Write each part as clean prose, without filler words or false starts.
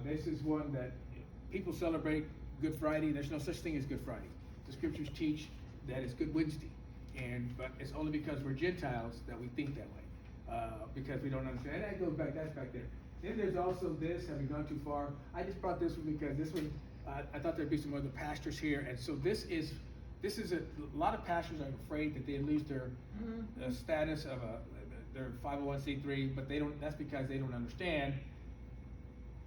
This is one that people celebrate Good Friday. There's no such thing as Good Friday. The scriptures teach that it's Good Wednesday, but it's only because we're Gentiles that we think that way, because we don't understand. That goes back. That's back there. Then there's also this. Have we gone too far? I just brought this one because this one, I thought there'd be some other pastors here, and so this is a lot of pastors are afraid that they lose their status of their 501c3, but they don't. That's because they don't understand.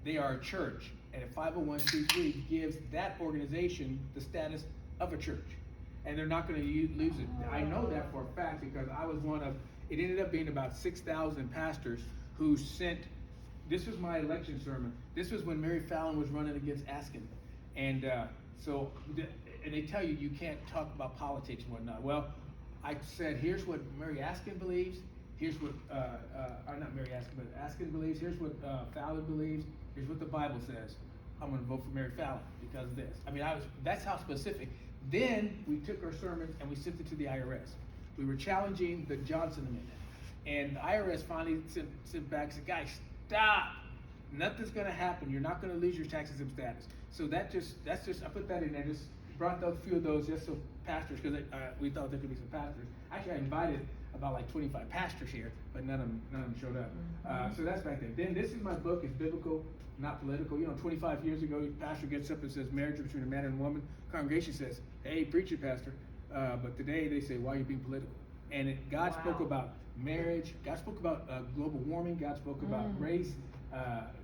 They are a church, and a 501c3 gives that organization the status of a church, and they're not going to lose it. I know that for a fact because I was one of. It ended up being about 6,000 pastors who sent. This was my election sermon. This was when Mary Fallon was running against Askin, and and they tell you can't talk about politics and whatnot. Well, I said, here's what Mary Askin believes. Here's what not Mary Askin, but Askin believes. Here's what Fallon believes. Here's what the Bible says. I'm going to vote for Mary Fallon because of this. I mean, that's how specific. Then we took our sermons and we sent it to the IRS. We were challenging the Johnson Amendment, and the IRS finally sent back and said, guys, stop. Nothing's going to happen. You're not going to lose your tax exempt status. So that's just I put that in there. Just brought a few of those just so pastors, because we thought there could be some pastors. Actually, I invited about like 25 pastors here, but none of them showed up. So that's back there. Then this is my book. It's biblical, not political. 25 years ago, the pastor gets up and says marriage between a man and a woman. Congregation says, hey, preach it, pastor. But today they say, why are you being political? And God spoke about marriage. God spoke about global warming. God spoke about race.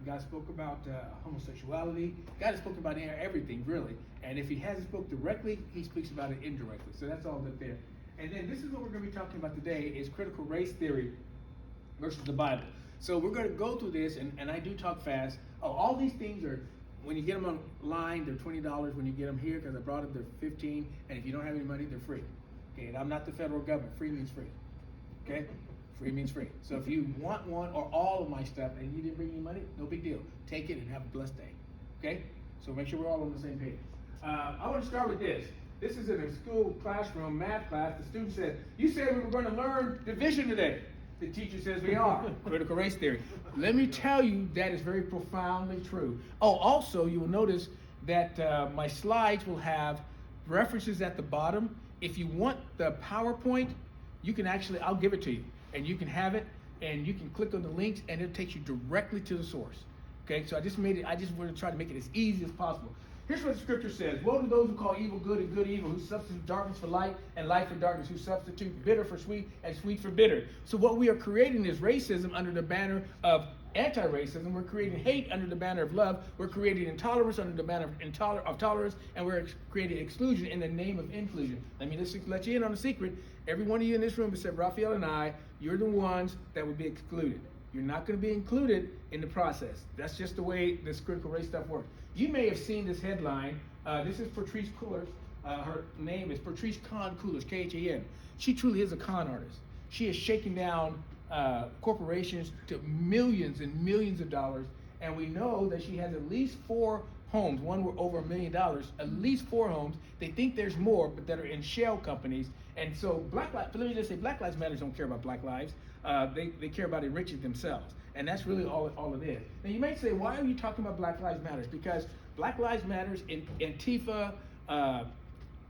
God spoke about homosexuality. God has spoken about everything, really. And if he hasn't spoke directly, he speaks about it indirectly. So that's all up there. And then this is what we're going to be talking about today is critical race theory versus the Bible. So we're going to go through this, and I do talk fast. All these things are, when you get them online, they're $20. When you get them here, because I brought them, they're $15. And if you don't have any money, they're free. Okay, and I'm not the federal government. Free means free. Okay? Free means free. So if you want one or all of my stuff and you didn't bring any money, no big deal. Take it and have a blessed day. Okay? So make sure we're all on the same page. I want to start with this. This is in a school classroom, math class. The student said, you said we were going to learn division today. The teacher says we are. Critical race theory. Let me tell you that is very profoundly true. Oh, also, you will notice that my slides will have references at the bottom. If you want the PowerPoint, you can actually, I'll give it to you. And you can have it, and you can click on the links, and it takes you directly to the source. Okay, so I just want to try to make it as easy as possible. Here's what the scripture says. Woe to those who call evil good and good evil, who substitute darkness for light and light for darkness, who substitute bitter for sweet and sweet for bitter. So what we are creating is racism under the banner of anti-racism. We're creating hate under the banner of love. We're creating intolerance under the banner of tolerance, and we're creating exclusion in the name of inclusion. Let me just let you in on a secret. Every one of you in this room, except Raphael and I, you're the ones that would be excluded. You're not going to be included in the process. That's just the way this critical race stuff works. You may have seen this headline. This is Patrice Cullors. Her name is Patrice Con Cullors, Khan. She truly is a con artist. She is shaking down corporations to millions and millions of dollars. And we know that she has at least 4 homes. One were over $1 million. At least 4 homes. They think there's more, but that are in shell companies. And so let me just say, Black Lives Matter don't care about Black lives. They care about enriching themselves. And that's really all it is. Now you might say, why are you talking about Black Lives Matter? Because Black Lives Matter, Antifa,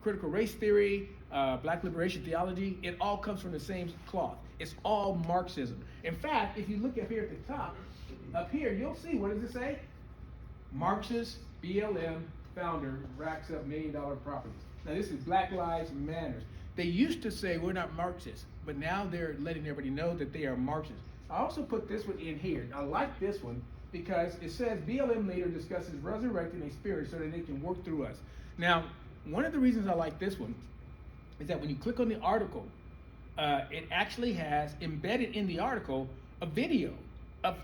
critical race theory, Black liberation theology, it all comes from the same cloth. It's all Marxism. In fact, if you look up here at the top, up here, you'll see, what does it say? Marxist BLM founder racks up $1 million properties. Now this is Black Lives Matter. They used to say we're not Marxists, but now they're letting everybody know that they are Marxists. I also put this one in here. I like this one because it says BLM leader discusses resurrecting a spirit so that they can work through us. Now, one of the reasons I like this one is that when you click on the article, it actually has embedded in the article a video of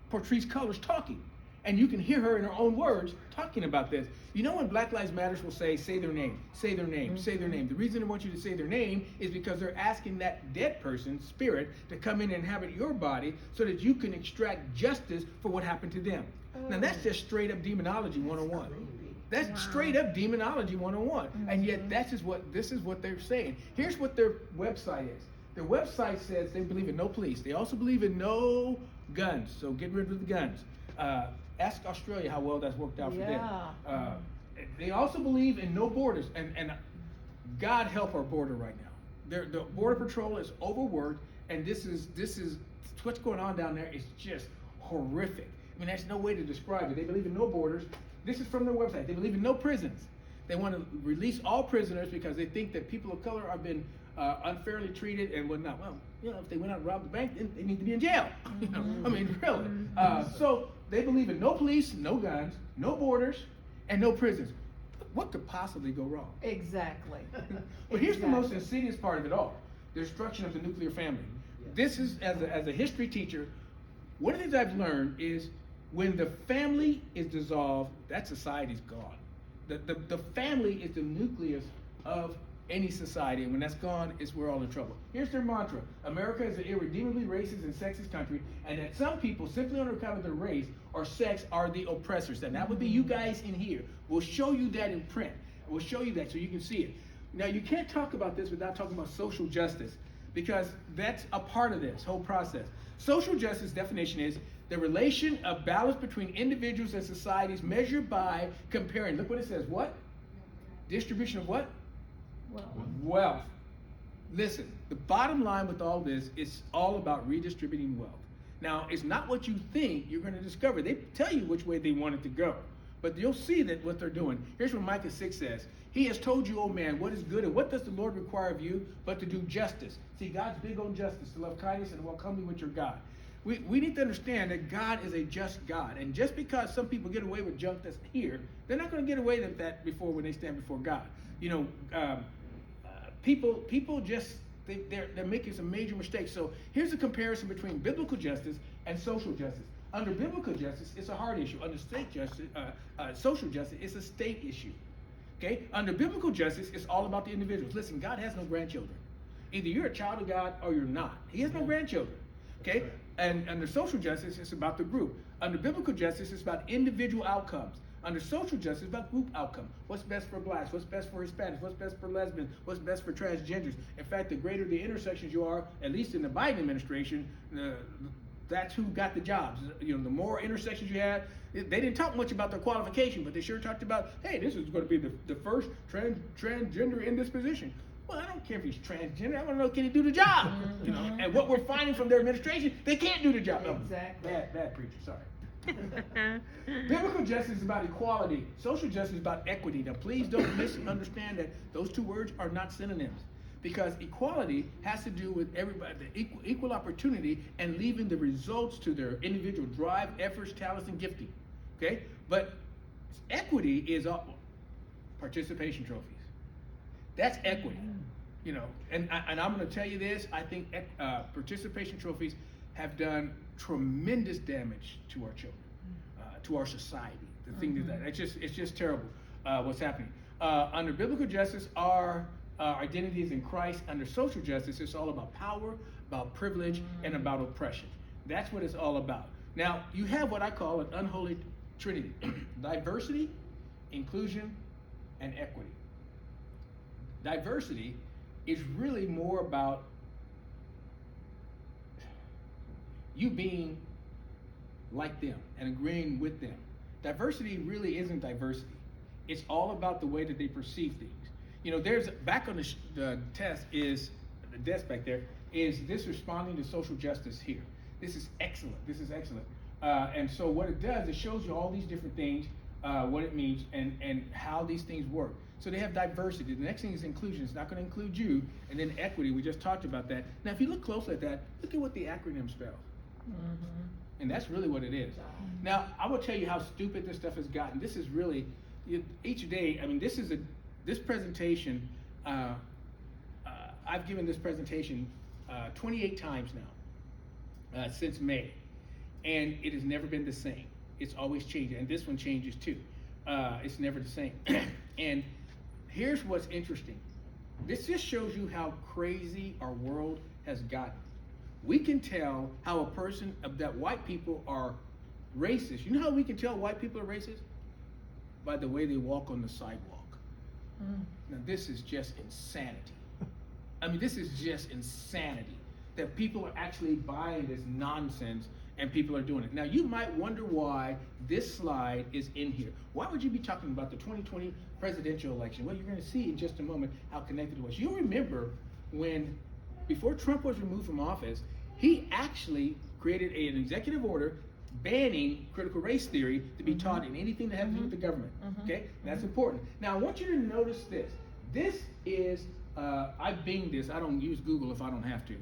Patrice Cullors talking. And you can hear her in her own words talking about this. You know when Black Lives Matter will say their name, say their name, say their name. The reason they want you to say their name is because they're asking that dead person's spirit to come in and inhabit your body so that you can extract justice for what happened to them. Now that's just straight up demonology 101. That's straight up demonology 101. And yet this is what they're saying. Here's what their website is. Their website says they believe in no police. They also believe in no guns. So get rid of the guns. Ask Australia how well that's worked out for them. Yeah. They also believe in no borders, and God help our border right now. The border patrol is overworked, and this is what's going on down there is just horrific. I mean, there's no way to describe it. They believe in no borders. This is from their website. They believe in no prisons. They want to release all prisoners because they think that people of color have been unfairly treated and whatnot. Well, you know, if they went out and robbed the bank, then they need to be in jail. You know, I mean, really. So they believe in no police, no guns, no borders, and no prisons. What could possibly go wrong? Exactly. But here's the most insidious part of it all: the destruction of the nuclear family. This is, as a history teacher, one of the things I've learned is when the family is dissolved, that society's gone. The family is the nucleus of any society, and when that's gone, we're all in trouble. Here's their mantra: America is an irredeemably racist and sexist country, and that some people, simply on account of their race or sex, are the oppressors. And that would be you guys in here. We'll show you that in print. We'll show you that so you can see it. Now, you can't talk about this without talking about social justice, because that's a part of this whole process. Social justice definition is the relation of balance between individuals and societies measured by comparing. Look what it says. What? Distribution of what? Wealth. Listen, the bottom line with all this is all about redistributing wealth. Now, it's not what you think you're going to discover. They tell you which way they want it to go, but you'll see that what they're doing. Here's what Micah 6 says. He has told you, O man, what is good, and what does the Lord require of you but to do justice. See, God's big on justice, to love kindness and to walk humbly with your God. We need to understand that God is a just God, and just because some people get away with junk that's here, they're not going to get away with that before when they stand before God. You know, people just they're making some major mistakes. So here's a comparison between biblical justice and social justice. Under biblical justice, it's a hard issue. Under state justice, social justice, it's a state issue. Okay? Under biblical justice, it's all about the individuals. Listen, God has no grandchildren. Either you're a child of God or you're not. He has no grandchildren. Okay? And under social justice, it's about the group. Under biblical justice, it's about individual outcomes. Under social justice, it's about group outcome. What's best for blacks? What's best for Hispanics? What's best for lesbians? What's best for transgenders? In fact, the greater the intersections you are, at least in the Biden administration, that's who got the jobs. You know, the more intersections you have, they didn't talk much about their qualification, but they sure talked about, hey, this is going to be the first transgender in this position. Well, I don't care if he's transgender. I want to know, can he do the job? You know, and what we're finding from their administration, they can't do the job. Exactly. Bad preacher. Sorry. Biblical justice is about equality. Social justice is about equity. Now, please don't misunderstand that those two words are not synonyms, because equality has to do with everybody, the equal opportunity, and leaving the results to their individual drive, efforts, talents, and gifting. Okay, but equity is participation trophies. That's equity. You know, and I'm going to tell you this. I think participation trophies have done tremendous damage to our children, to our society. The thing is that it's just terrible what's happening. Under biblical justice, our identity is in Christ. Under social justice, it's all about power, about privilege, and about oppression. That's what it's all about. Now, you have what I call an unholy trinity: diversity, inclusion, and equity. Diversity is really more about you being like them and agreeing with them. Diversity really isn't diversity. It's all about the way that they perceive things. You know, there's back on the test is the desk back there. Is this responding to social justice here? This is excellent. This is excellent. And so what it does, it shows you all these different things, what it means, and how these things work. So they have diversity. The next thing is inclusion. It's not going to include you. And then equity. We just talked about that. Now, if you look closely at that, look at what the acronym spells. And that's really what it is. Now, I will tell you how stupid this stuff has gotten. This is really, each day, I mean, this presentation, I've given this presentation 28 times now, since May. And it has never been the same. It's always changing. And this one changes too. It's never the same. And here's what's interesting. This just shows you how crazy our world has gotten. We can tell how a person, that white people are racist. You know how we can tell white people are racist? By the way they walk on the sidewalk. Now, this is just insanity. I mean, this is just insanity that people are actually buying this nonsense and people are doing it. Now, you might wonder why this slide is in here. Why would you be talking about the 2020 presidential election? Well, you're going to see in just a moment how connected it was. You'll remember when, before Trump was removed from office, he actually created an executive order banning critical race theory to be taught in anything that has to do with the government. Okay, that's important. Now, I want you to notice this. This is, I Binged this. I don't use Google if I don't have to.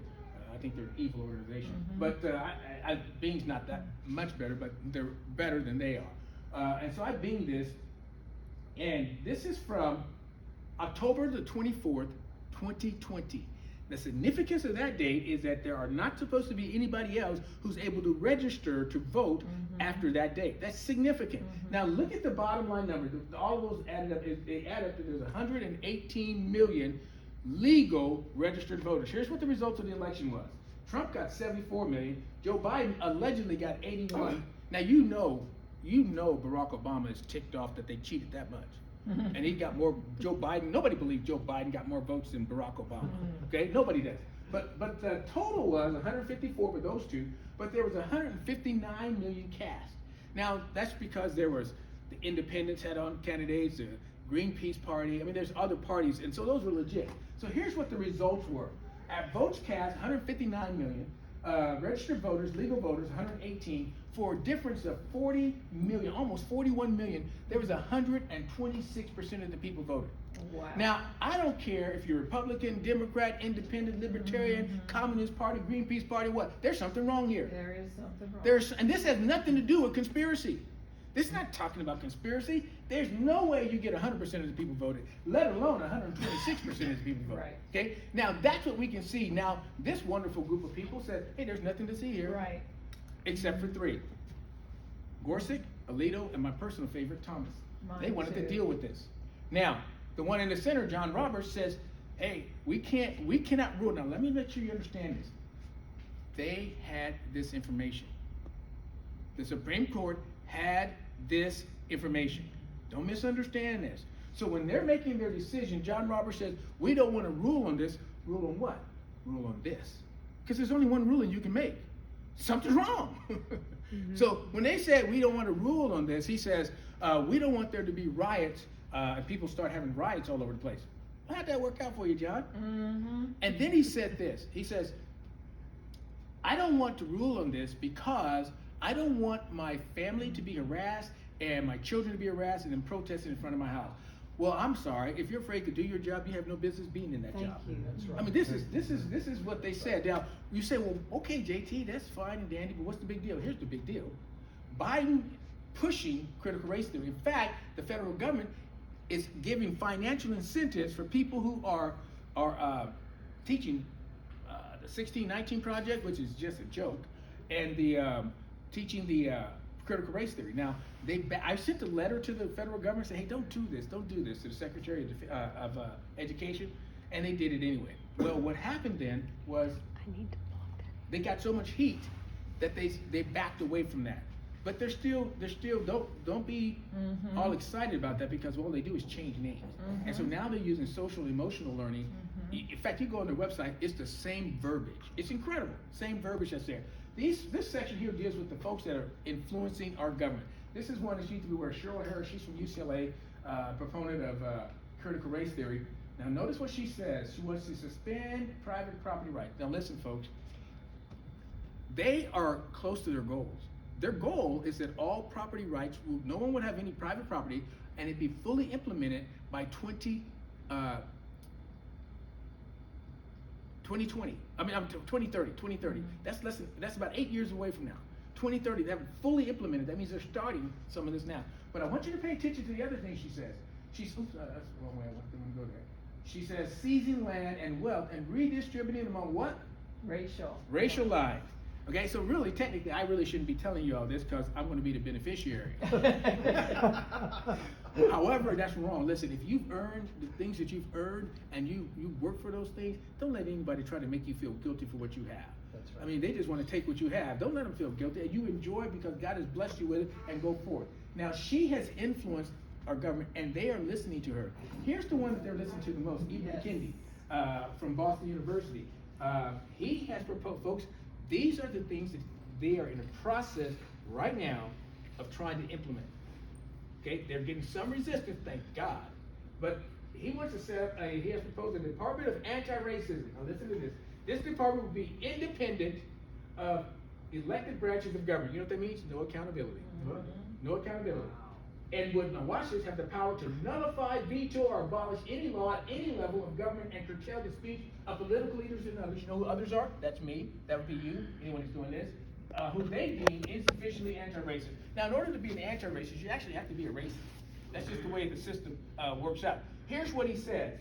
I think they're an evil organization. But Bing's not that much better, but they're better than they are. And so I Binged this, and this is from October the 24th, 2020. The significance of that date is that there are not supposed to be anybody else who's able to register to vote after that date. That's significant. Now look at the bottom line number. All those added up, they add up to there's 118 million legal registered voters. Here's what the results of the election was. Trump got 74 million. Joe Biden allegedly got 81. Now you know Barack Obama is ticked off that they cheated that much. And he got more, Joe Biden, nobody believes Joe Biden got more votes than Barack Obama. Okay, nobody does. But the total was 154 for those two, but there was 159 million cast. Now, that's because there was, the independents had on candidates, the Greenpeace party, I mean, there's other parties, and so those were legit. So here's what the results were. At votes cast, 159 million, registered voters, legal voters, 118, for a difference of 40 million, almost 41 million, there was 126% of the people voted. Wow. Now, I don't care if you're Republican, Democrat, Independent, Libertarian, Communist Party, Greenpeace Party, what? There's something wrong here. There is something wrong. And this has nothing to do with conspiracy. This is not talking about conspiracy. There's no way you get 100% of the people voted, let alone 126% of the people voted. Right. Okay? Now, that's what we can see. Now, this wonderful group of people said, hey, there's nothing to see here. Right. Except for three. Gorsuch, Alito, and my personal favorite, Thomas. They wanted to deal with this. Now, the one in the center, John Roberts, says, hey, we cannot rule. Now, let me make sure you understand this. They had this information. The Supreme Court had this information. Don't misunderstand this. So when they're making their decision, John Roberts says, we don't want to rule on this. Rule on what? Rule on this. Because there's only one ruling you can make. Something's wrong. So when they said we don't want to rule on this, he says, we don't want there to be riots, and people start having riots all over the place. How'd that work out for you, John? And then he said this. He says, I don't want to rule on this because I don't want my family to be harassed and my children to be harassed and then protesting in front of my house. Well, I'm sorry. If you're afraid to do your job, you have no business being in that job. Thank you. That's right. I mean, this is what they said. Now, you say, well, okay, JT, that's fine and dandy, but what's the big deal? Here's the big deal. Biden pushing critical race theory. In fact, the federal government is giving financial incentives for people who are teaching the 1619 Project, which is just a joke, and the teaching the critical race theory. Now, I sent a letter to the federal government saying, hey, don't do this to the Secretary of Education, and they did it anyway. Well, what happened then was they got so much heat that they backed away from that. But they're still don't be all excited about that, because all they do is change names. And so now they're using social emotional learning. In fact, you go on their website, it's the same verbiage. It's incredible. Same verbiage that's there. This section here deals with the folks that are influencing our government. This is one that used to be where Cheryl Harris, she's from UCLA, proponent of critical race theory. Now notice what she says. She wants to suspend private property rights. Now listen, folks. They are close to their goals. Their goal is that all property rights, no one would have any private property, and it'd be fully implemented by 2020. I mean, 2030. That's about 8 years away from now. 2030, they have it fully implemented. That means they're starting some of this now. But I want you to pay attention to the other thing she says. That's the wrong way. I want them to go there. She says, seizing land and wealth and redistributing among what? Racial lines. Okay, so really, technically, I really shouldn't be telling you all this because I'm going to be the beneficiary. However, that's wrong. Listen, if you've earned the things that you've earned and you work for those things, don't let anybody try to make you feel guilty for what you have. That's right. I mean, they just want to take what you have. Don't let them feel guilty. And you enjoy it because God has blessed you with it, and go forth. Now, she has influenced our government, and they are listening to her. Here's the one that they're listening to the most, Ibn Kendi from Boston University. He has proposed, folks, these are the things that they are in the process right now of trying to implement. Okay, they're getting some resistance, thank God. But he wants to set up he has proposed a Department of Anti-Racism. Now listen to this. This department will be independent of elected branches of government. You know what that means? No accountability. No accountability. And would, now watch this, have the power to nullify, veto, or abolish any law at any level of government and curtail the speech of political leaders and others. You know who others are? That's me. That would be you, anyone who's doing this. Who they deem insufficiently anti-racist. Now, in order to be an anti-racist, you actually have to be a racist. That's just the way the system works out. Here's what he says.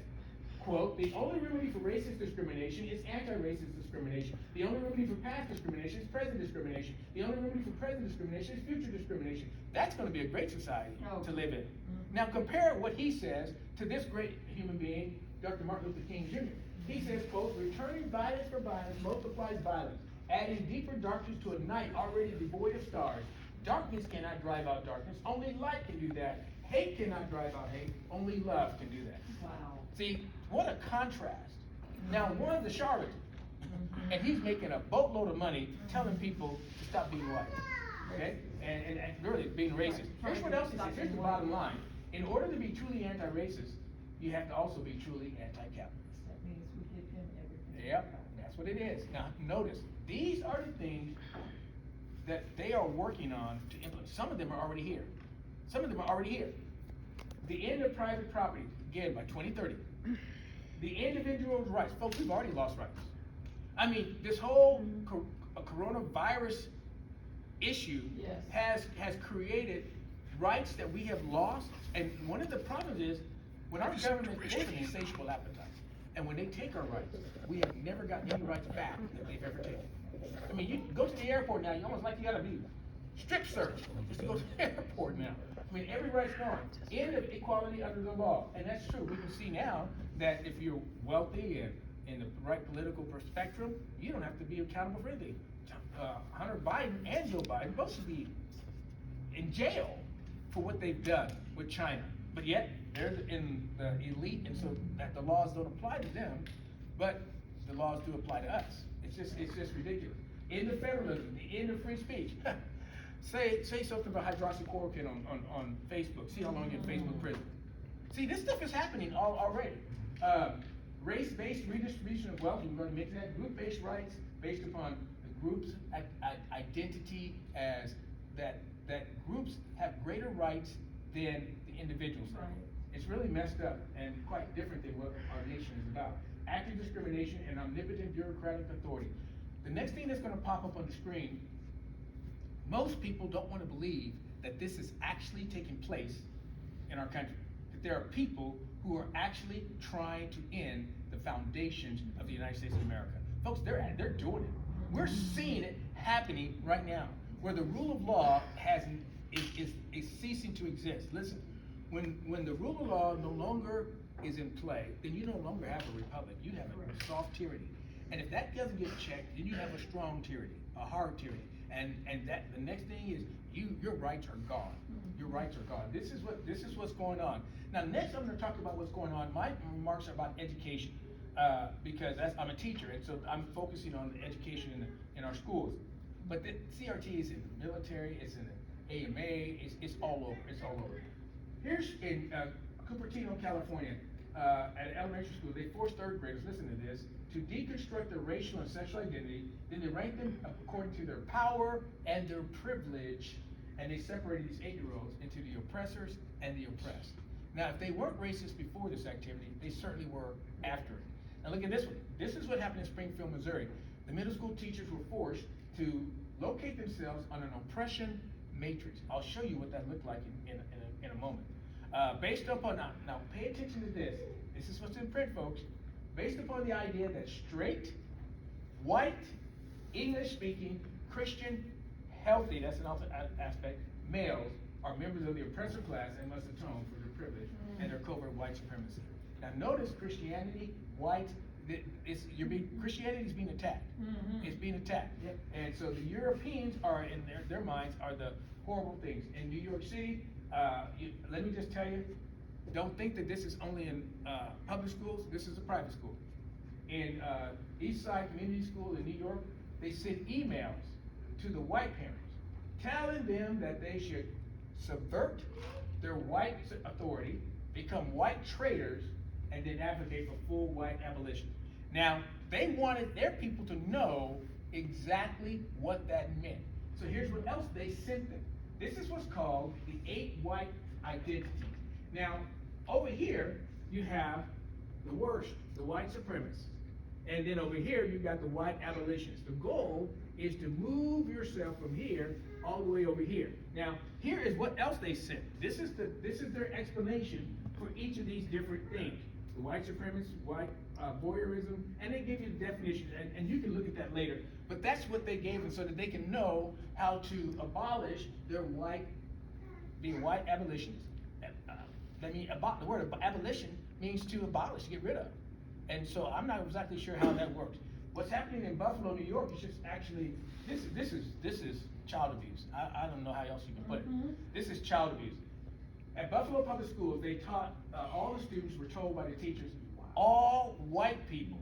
Quote, the only remedy for racist discrimination is anti-racist discrimination. The only remedy for past discrimination is present discrimination. The only remedy for present discrimination is future discrimination. That's going to be a great society to live in. Now compare what he says to this great human being, Dr. Martin Luther King Jr. He says, quote, returning violence for violence multiplies violence, adding deeper darkness to a night already devoid of stars. Darkness cannot drive out darkness. Only light can do that. Hate cannot drive out hate. Only love can do that. Wow. See, what a contrast. Now, one's a charlatan, and he's making a boatload of money telling people to stop being white. Okay? And really being racist. Here's what else he says. Here's the bottom line. In order to be truly anti-racist, you have to also be truly anti-capitalist. That means we give him everything. Yep, that's what it is. Now, notice, these are the things that they are working on to implement. Some of them are already here. Some of them are already here. The end of private property, again, by 2030. The individual's rights. Folks, we've already lost rights. I mean, this whole coronavirus issue has created rights that we have lost. And one of the problems is, when our government has an insatiable appetite, and when they take our rights, we have never gotten any rights back that they've ever taken. I mean, you go to the airport now, you almost like you gotta be strip search just to go to the airport now. I mean, every right's gone. End of equality under the law. And that's true. We can see now that if you're wealthy and in the right political spectrum, you don't have to be accountable for anything. Hunter Biden and Joe Biden both should be in jail for what they've done with China. But yet, they're in the elite, and so that the laws don't apply to them, but the laws do apply to us. It's just ridiculous. End of federalism, the end of free speech. Say something about hydroxychloroquine on Facebook. See how long you're in Facebook prison. See, this stuff is happening already. Race-based redistribution of wealth, we're going to make that. Group-based rights based upon the group's identity as that groups have greater rights than the individuals. Right. It's really messed up and quite different than what our nation is about. Active discrimination and omnipotent bureaucratic authority. The next thing that's going to pop up on the screen, most people don't want to believe that this is actually taking place in our country. That there are people who are actually trying to end the foundations of the United States of America. Folks, they're doing it. We're seeing it happening right now, where the rule of law is ceasing to exist. Listen, when the rule of law no longer is in play, then you no longer have a republic. You have a soft tyranny. And if that doesn't get checked, then you have a strong tyranny, a hard tyranny. And that the next thing is your rights are gone. Your rights are gone. This is what's going on. Now next I'm going to talk about what's going on. My remarks are about education, because I'm a teacher, and so I'm focusing on the education in our schools. But the CRT is in the military, it's in the AMA, it's all over. It's all over. Here's in Cupertino, California, at an elementary school, they forced third graders, listen to this, to deconstruct their racial and sexual identity. Then they ranked them according to their power and their privilege, and they separated these 8-year-olds into the oppressors and the oppressed. Now, if they weren't racist before this activity, they certainly were after it. Now look at this one. This is what happened in Springfield, Missouri. The middle school teachers were forced to locate themselves on an oppression matrix. I'll show you what that looked like in a moment. Based upon, now pay attention to this. This is what's in print, folks. Based upon the idea that straight, white, English-speaking, Christian, healthy, that's an aspect, males are members of the oppressor class and must atone for their privilege and their covert white supremacy. Now notice Christianity, white, Christianity is being attacked. It's being attacked. And so the Europeans are, in their minds, are the horrible things. In New York City, let me just tell you, don't think that this is only in public schools. This is a private school. In East Side Community School in New York, they send emails to the white parents, telling them that they should subvert their white authority, become white traitors, and then advocate for full white abolition. Now, they wanted their people to know exactly what that meant. So here's what else they sent them. This is what's called the 8 white identities. Now, over here, you have the worst, the white supremacists. And then over here, you got the white abolitionists. The goal is to move yourself from here all the way over here. Now, here is what else they sent. This is their explanation for each of these different things. The white supremacists, white voyeurism, and they give you the definitions, and you can look at that later. But that's what they gave them so that they can know how to abolish their being white abolitionists. The word abolition means to abolish, to get rid of. And so I'm not exactly sure how that works. What's happening in Buffalo, New York is just actually, this is child abuse. I don't know how else you can put it. This is child abuse. At Buffalo Public Schools, they taught, all the students were told by the teachers, all white people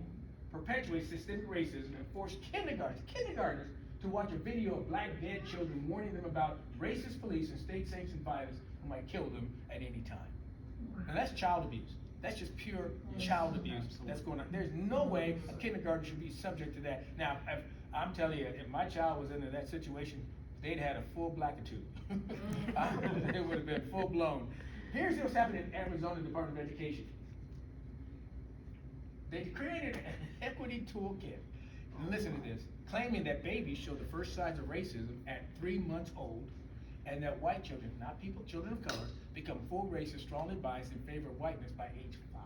perpetuate systemic racism and force kindergartners to watch a video of black dead children warning them about racist police and state-sanctioned violence who might kill them at any time. Now that's child abuse. That's just pure child abuse that's going on. There's no way a kindergarten should be subject to that. Now, I'm telling you, if my child was in that situation, they'd had a full blackitude. It would have been full blown. Here's what's happening in Arizona Department of Education. They created an equity toolkit. And listen to this, claiming that babies show the first signs of racism at 3 months old, and that white children, not people, children of color, become full racist, strongly biased in favor of whiteness by age 5.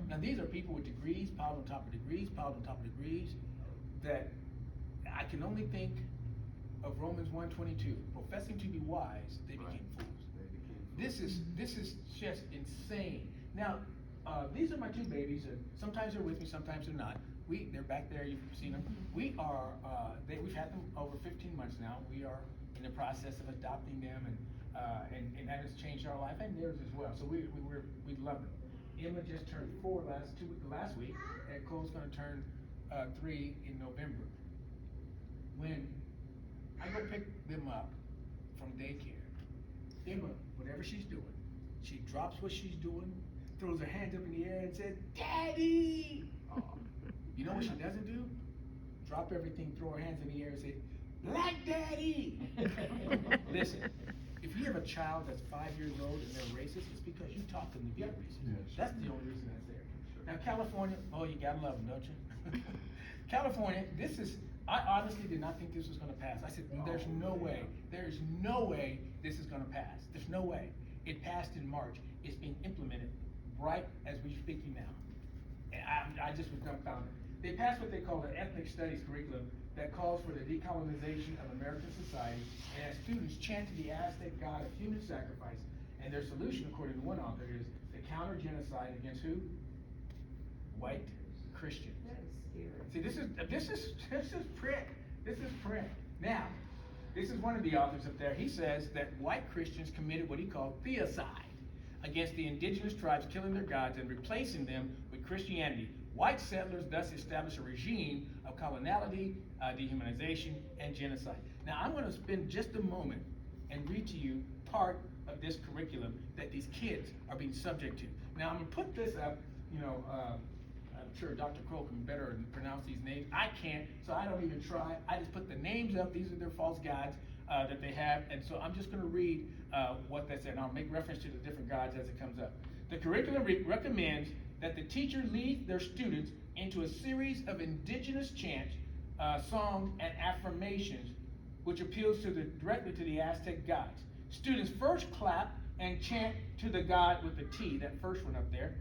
Now these are people with degrees, piled on top of degrees, piled on top of degrees, that I can only think of Romans 1:22. Professing to be wise, they became fools. This is just insane. Now, these are my 2 babies, and sometimes they're with me, sometimes they're not. They're back there, you've seen them. We've had them over 15 months now. We are in the process of adopting them, and that has changed our life and theirs as well. So we love them. Emma just turned 4 last week, and Cole's gonna turn 3 in November. When I go pick them up from daycare, Emma, whatever she's doing, she drops what she's doing, throws her hands up in the air and says, "Daddy!" Oh. You know what she doesn't do? Drop everything, throw her hands in the air and say, "Black Daddy!" Listen, if you have a child that's 5 years old and they're racist, it's because you taught them to be racist. Yes. That's the only reason that's there. Now California, oh, you gotta love them, don't you? California, I honestly did not think this was gonna pass. I said, there's no way this is gonna pass. There's no way. It passed in March. It's being implemented right as we're speaking now. And I just was dumbfounded. They passed what they call an ethnic studies curriculum that calls for the decolonization of American society, and as students chant to the Aztec god of human sacrifice, and their solution, according to one author, is to counter genocide against who? White Christians. That is scary. See, this is print. This is print. Now, this is one of the authors up there. He says that white Christians committed what he called theocide against the indigenous tribes, killing their gods and replacing them with Christianity. White settlers thus established a regime of coloniality, dehumanization, and genocide. Now, I'm going to spend just a moment and read to you part of this curriculum that these kids are being subject to. Now, I'm going to put this up, I'm sure Dr. Kroll can better pronounce these names. I can't, so I don't even try. I just put the names up. These are their false gods that they have, and so I'm just going to read what they said, and I'll make reference to the different gods as it comes up. The curriculum recommends that the teacher lead their students into a series of indigenous chants, songs, and affirmations, which appeals directly to the Aztec gods. Students first clap and chant to the god with the T, that first one up there,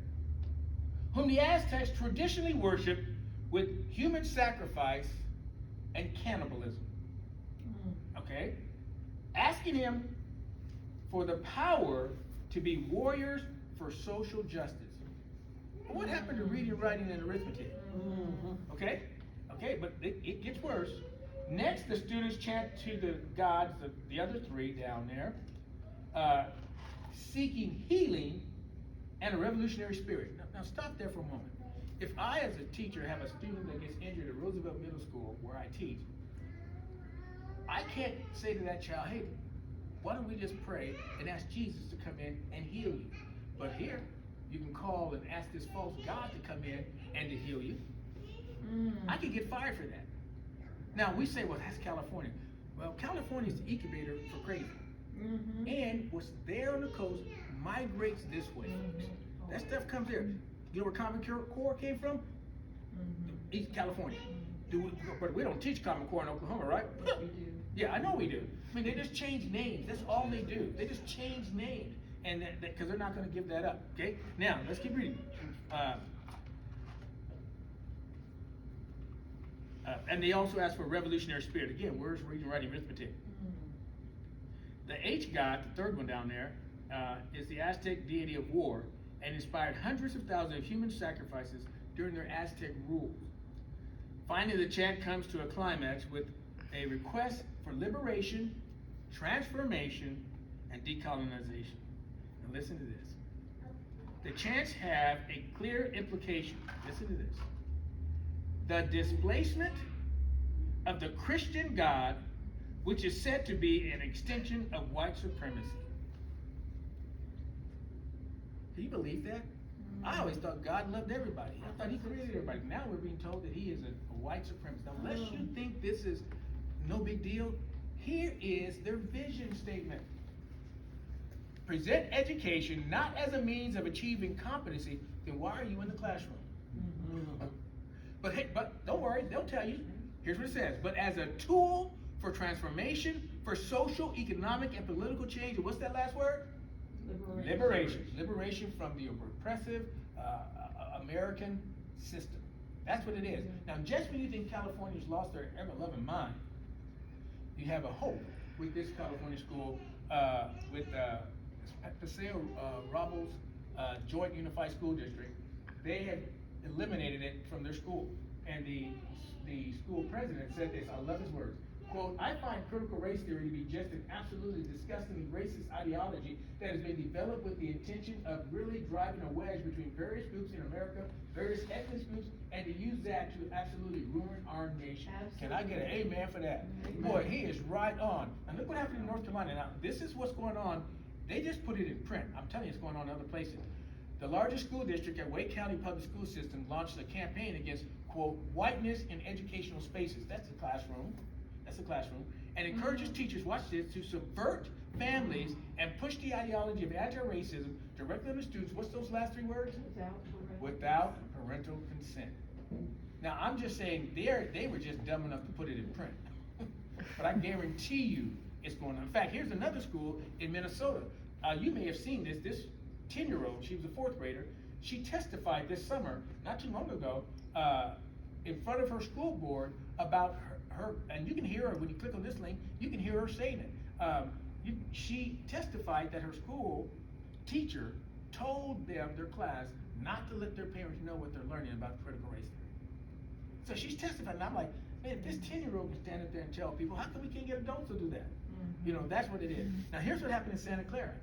whom the Aztecs traditionally worshiped with human sacrifice and cannibalism. Okay? Asking him for the power to be warriors for social justice. What happened to reading, writing, and arithmetic? Okay? Okay, but it gets worse. Next, the students chant to the gods, the other 3 down there, seeking healing and a revolutionary spirit. Now stop there for a moment. If I, as a teacher, have a student that gets injured at Roosevelt Middle School, where I teach, I can't say to that child, hey, why don't we just pray and ask Jesus to come in and heal you? But here, you can call and ask this false God to come in and to heal you. I could get fired for that. Now, we say, well, that's California. Well, California is the incubator for crazy. And what's there on the coast migrates this way. That stuff comes there. You know where Common Core came from? East California. But we don't teach Common Core in Oklahoma, right? Yes, we do. Yeah, I know we do. I mean, they just change names. That's all they do. They just change names, and because they're not going to give that up. Okay. Now let's keep reading. And they also ask for a revolutionary spirit. Again, where's reading, writing, arithmetic? The H god, the third one down there, is the Aztec deity of war, and inspired hundreds of thousands of human sacrifices during their Aztec rule. Finally, the chant comes to a climax with a request for liberation, transformation, and decolonization. Now listen to this. The chants have a clear implication. Listen to this. The displacement of the Christian God, which is said to be an extension of white supremacy. Can you believe that? I always thought God loved everybody. I thought he created everybody. Now we're being told that he is a white supremacist. Now, unless you think this is no big deal, here is their vision statement. Present education not as a means of achieving competency, then why are you in the classroom? But hey, but don't worry, they'll tell you. Here's what it says. But as a tool for transformation, for social, economic, and political change. And what's that last word? Liberation. Liberation from the oppressive American system. That's what it is. Now, just when you think California's lost their ever-loving mind, you have a hope with this California school, with Paseo Robles Joint Unified School District. They have eliminated it from their school. And the school president said this, I love his words. Quote, I find critical race theory to be just an absolutely disgustingly racist ideology that has been developed with the intention of really driving a wedge between various groups in America, various ethnic groups, and to use that to absolutely ruin our nation. Absolutely. Can I get an amen for that? Amen. Boy, he is right on. And look what happened in North Carolina. Now, this is what's going on. They just put it in print. I'm telling you, it's going on in other places. The largest school district at Wake County Public School System launched a campaign against, quote, whiteness in educational spaces. That's the classroom. That's the classroom. And encourages teachers, watch this, to subvert families and push the ideology of anti-racism directly on the students. What's those last three words? Without parental consent. Now, I'm just saying they were just dumb enough to put it in print. But I guarantee you it's going on. In fact, here's another school in Minnesota. You may have seen this. This 10-year-old, she was a fourth grader, she testified this summer, not too long ago, in front of her school board about her, and you can hear her when you click on this link, you can hear her saying it. She testified that her school teacher told them, their class, not to let their parents know what they're learning about critical race theory. So she's testifying, and I'm like, man, if this 10-year-old can stand up there and tell people, how come we can't get adults to do that? You know, that's what it is. Now, here's what happened in Santa Clara.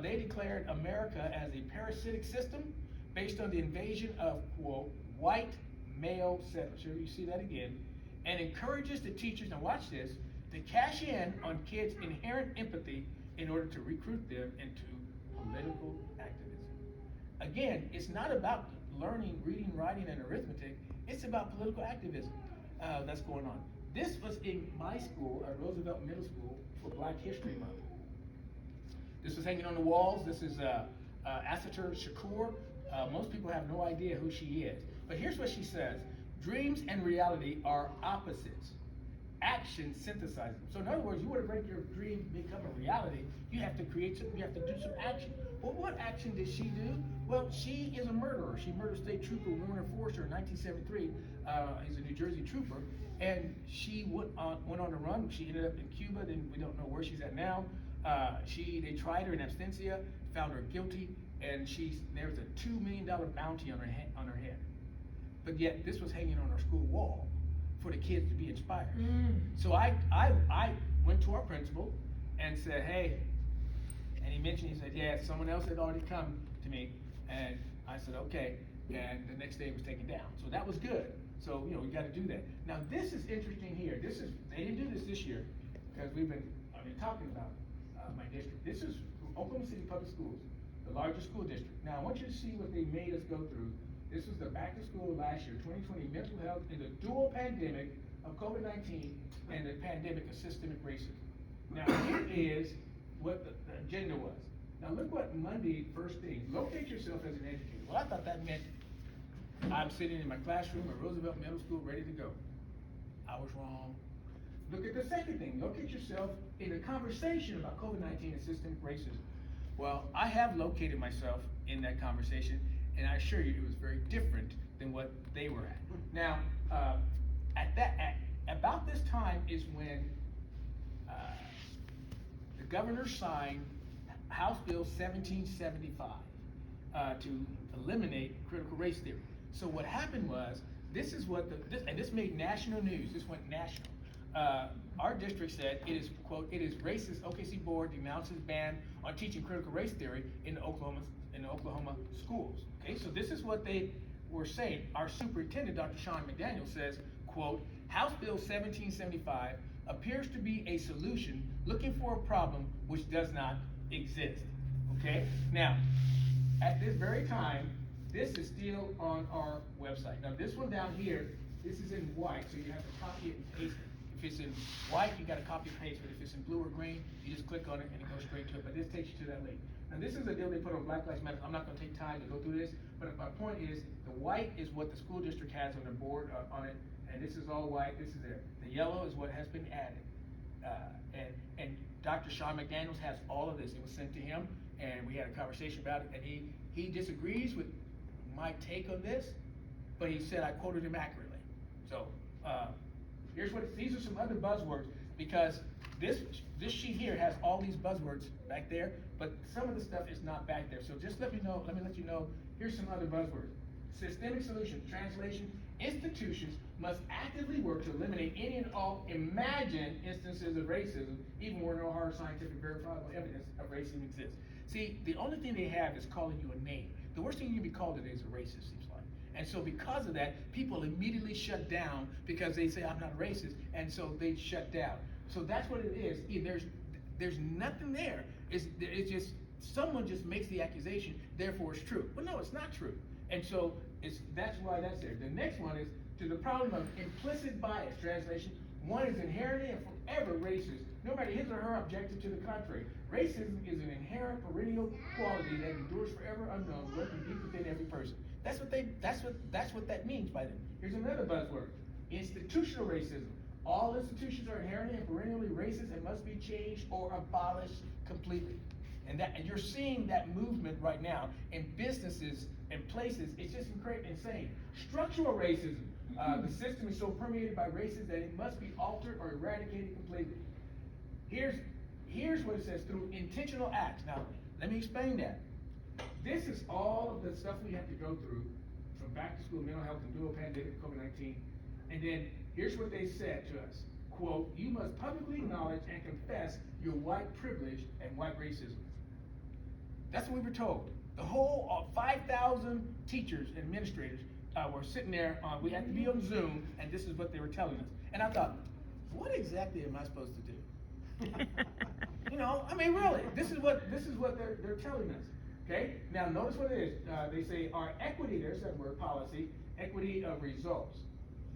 They declared America as a parasitic system based on the invasion of, quote, white male settlers. Here you see that again. And encourages the teachers, now watch this, to cash in on kids' inherent empathy in order to recruit them into political activism. Again, it's not about learning, reading, writing, and arithmetic. It's about political activism that's going on. This was in my school, at Roosevelt Middle School, for Black History Month. This was hanging on the walls. This is Asiter Shakur. Most people have no idea who she is. But here's what she says. Dreams and reality are opposites. Action synthesizes them. So in other words, you want to make your dream become a reality, you have to create something, you have to do some action. Well, what action did she do? Well, she is a murderer. She murdered State Trooper Warner Forster in 1973. He's a New Jersey trooper. And she went on the run. She ended up in Cuba, then we don't know where she's at now. They tried her in absentia, found her guilty, and there was a $2 million bounty on her head. But yet, this was hanging on our school wall for the kids to be inspired. So I went to our principal and said, hey, and he said, yeah, someone else had already come to me, and I said, okay, and the next day it was taken down. So that was good. So, you know, we got to do that. Now, this is interesting here. They didn't do this year. because I've been talking about, my district. This is Oklahoma City Public Schools, the largest school district. Now, I want you to see what they made us go through. This was the back to school last year, 2020, mental health in the dual pandemic of COVID-19 and the pandemic of systemic racism. Now, here is what the agenda was. Now, look what Monday, first thing, locate yourself as an educator. Well, I thought that meant I'm sitting in my classroom at Roosevelt Middle School ready to go. I was wrong. Look at the second thing, locate yourself in a conversation about COVID-19 and systemic racism. Well, I have located myself in that conversation, and I assure you it was very different than what they were at. Now, about this time is when the governor signed House Bill 1775 to eliminate critical race theory. So what happened was, this is what this made national news. This went national. Our district said it is, quote, it is racist. OKC board denounces ban on teaching critical race theory in the Oklahoma schools. Okay, so this is what they were saying. Our superintendent, Dr. Sean McDaniel, says, quote, House Bill 1775 appears to be a solution looking for a problem which does not exist. Okay, now at this very time, this is still on our website. Now this one down here, this is in white, so you have to copy it and paste it. If it's in white, you got to copy and paste, but if it's in blue or green, you just click on it and it goes straight to it. But this takes you to that link. Now this is a deal they put on Black Lives Matter. I'm not going to take time to go through this, but my point is the white is what the school district has on their board on it, and this is all white. This is there. The yellow is what has been added, and Dr. Sean McDaniels has all of this. It was sent to him, and we had a conversation about it, and he disagrees with my take on this, but he said I quoted him accurately. So these are some other buzzwords, because this sheet here has all these buzzwords back there, but some of the stuff is not back there. So just let me let you know, here's some other buzzwords. Systemic solutions, translation, institutions must actively work to eliminate any and all imagined instances of racism, even where no hard scientific verifiable evidence of racism exists. See, the only thing they have is calling you a name. The worst thing you can be called today is a racist, seems like. And so because of that, people immediately shut down because they say I'm not racist, and so they shut down. So that's what it is. There's nothing there. It's just someone just makes the accusation, therefore it's true. But no, it's not true. And so that's why that's there. The next one is to the problem of implicit bias. Translation: one is inherently and forever racist, no matter his or her objective to the contrary. Racism is an inherent perennial quality that endures forever unknown, lurking deep within every person. That's what that means by them. Here's another buzzword: institutional racism. All institutions are inherently and perennially racist and must be changed or abolished completely. And you're seeing that movement right now in businesses and places. It's just insane. Structural racism. The system is so permeated by racism that it must be altered or eradicated completely. Here's what it says: through intentional acts. Now, let me explain that. This is all of the stuff we have to go through, from back to school, mental health, and dual pandemic, COVID-19. And then here's what they said to us. Quote, you must publicly acknowledge and confess your white privilege and white racism. That's what we were told. The whole 5,000 teachers and administrators were sitting there. We had to be on Zoom, and this is what they were telling us. And I thought, what exactly am I supposed to do? I mean, really, this is what they're telling us. Okay. Now, notice what it is. They say our equity. There's that word, policy. Equity of results,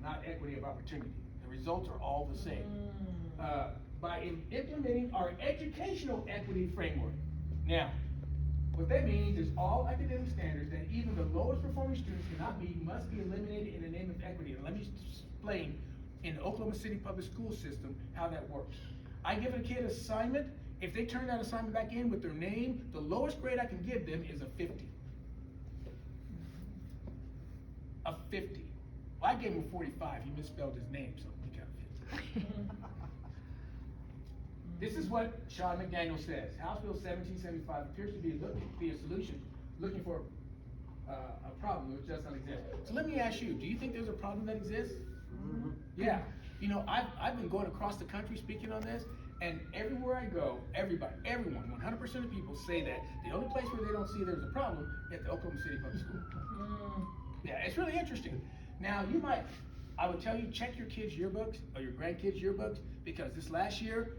not equity of opportunity. The results are all the same. By implementing our educational equity framework. Now, what that means is all academic standards that even the lowest performing students cannot meet must be eliminated in the name of equity. And let me explain in the Oklahoma City public school system how that works. I give a kid an assignment. If they turn that assignment back in with their name, the lowest grade I can give them is a 50. A 50. Well, I gave him a 45. He misspelled his name, so he got a 50. This is what Sean McDaniel says. House Bill 1775 appears to be a solution, looking for a problem which does not exist. So let me ask you, do you think there's a problem that exists? Mm-hmm. Yeah. I've been going across the country speaking on this, and everywhere I go, everyone, 100% of people say that the only place where they don't see there's a problem is the Oklahoma City Public School. Yeah, it's really interesting. Now, you might I would tell you, check your kids' yearbooks or your grandkids' yearbooks, because this last year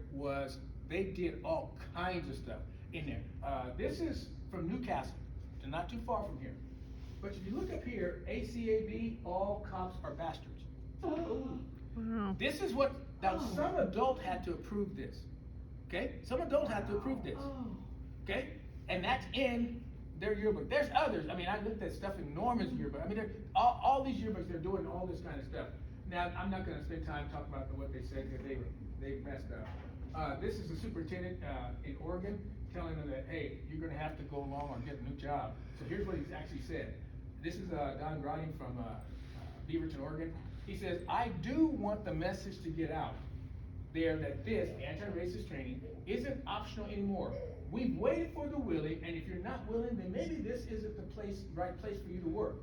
they did all kinds of stuff in there. This is from Newcastle, so not too far from here. But if you look up here, ACAB, all cops are bastards. Wow. This is what, now some adult had to approve this, okay? Some adult had to approve this, okay? And that's in their yearbook. There's others. I mean, I looked at stuff in Norman's yearbook. I mean, all these yearbooks, they're doing all this kind of stuff. Now, I'm not gonna spend time talking about what they said, because they messed up. This is the superintendent in Oregon telling them that, hey, you're gonna have to go along or get a new job. So here's what he's actually said. This is Don Grotting from Beaverton, Oregon. He says, I do want the message to get out there that this anti-racist training isn't optional anymore. We've waited for the willing, and if you're not willing, then maybe this isn't the right place for you to work.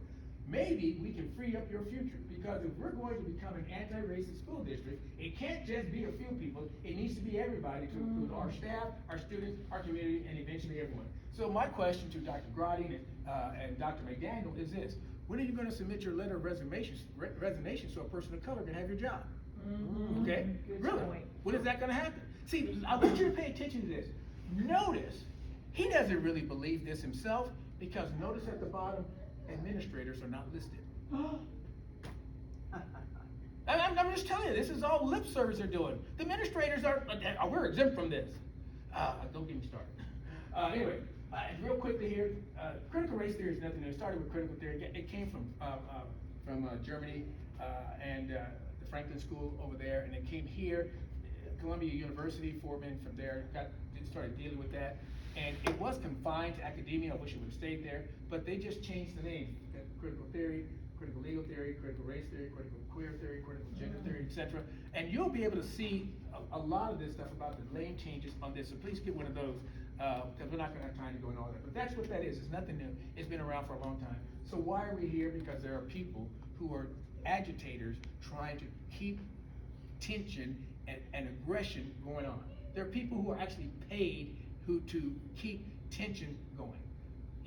Maybe we can free up your future, because if we're going to become an anti-racist school district, it can't just be a few people, it needs to be everybody, to include our staff, our students, our community, and eventually everyone. So my question to Dr. Grotting and Dr. McDaniel is this: when are you gonna submit your letter of resignation so a person of color can have your job? Okay, really? When is that gonna happen? See, I want you to pay attention to this. Notice, he doesn't really believe this himself, because notice at the bottom, administrators are not listed. I'm just telling you, this is all lip service they're doing. The administrators we're exempt from this. Don't get me started. Anyway, real quickly here, critical race theory is nothing new. It started with critical theory. It came from Germany and the Franklin School over there, and it came here. Columbia University, 4 men from there started dealing with that, and it was confined to academia. I wish it would have stayed there, but they just changed the name. Critical theory, critical legal theory, critical race theory, critical queer theory, critical gender theory, etc. And you'll be able to see a lot of this stuff about the name changes on this. So please get one of those, because we're not going to have time to go into all that. But that's what that is. It's nothing new. It's been around for a long time. So why are we here? Because there are people who are agitators trying to keep tension and aggression going on. There are people who are actually paid to keep tension going.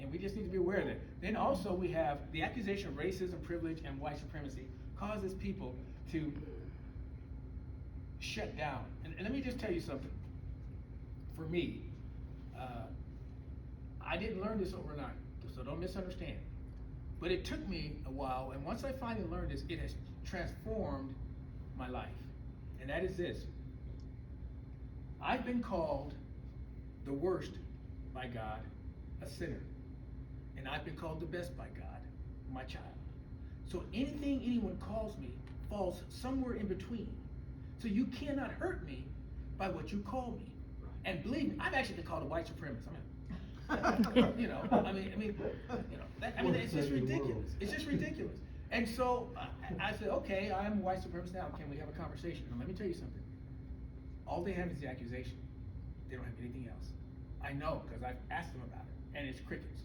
And we just need to be aware of that. Then also we have the accusation of racism, privilege, and white supremacy causes people to shut down. And let me just tell you something. For me, I didn't learn this overnight, so don't misunderstand. But it took me a while, and once I finally learned this, it has transformed my life. And that is this: I've been called the worst by God, a sinner. And I've been called the best by God, my child. So anything anyone calls me falls somewhere in between. So you cannot hurt me by what you call me. And believe me, I've actually been called a white supremacist. It's just ridiculous. It's just ridiculous. And so I said, okay, I'm a white supremacist now. Can we have a conversation? And let me tell you something. All they have is the accusation. They don't have anything else. I know, because I've asked them about it, and it's crickets.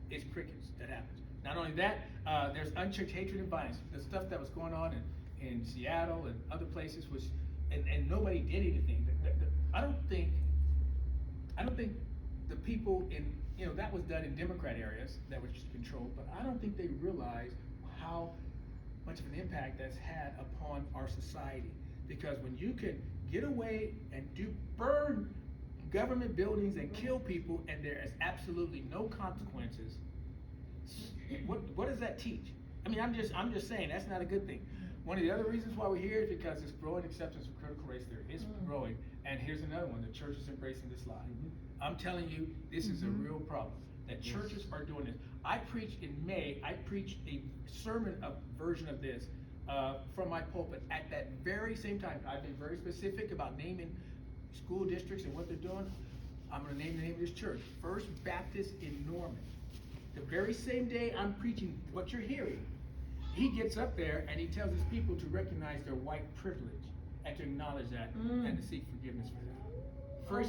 It's crickets that happens. Not only that, there's unchecked hatred and violence. The stuff that was going on in Seattle and other places was, and nobody did anything. I don't think the people in, that was done in Democrat areas that was controlled, but I don't think they realized how much of an impact that's had upon our society. Because when you can get away and burn government buildings and kill people, and there is absolutely no consequences, what does that teach? I mean, I'm just saying that's not a good thing. One of the other reasons why we're here is because it's growing acceptance of critical race theory. It's growing, and here's another one: the church is embracing this lie. I'm telling you, this is a real problem. That churches are doing this. I preached in May. I preached a sermon, a version of this, from my pulpit at that very same time. I've been very specific about naming school districts and what they're doing. I'm going to name the name of this church, First Baptist in Norman. The very same day I'm preaching what you're hearing, he gets up there and he tells his people to recognize their white privilege and to acknowledge that and to seek forgiveness for that. Very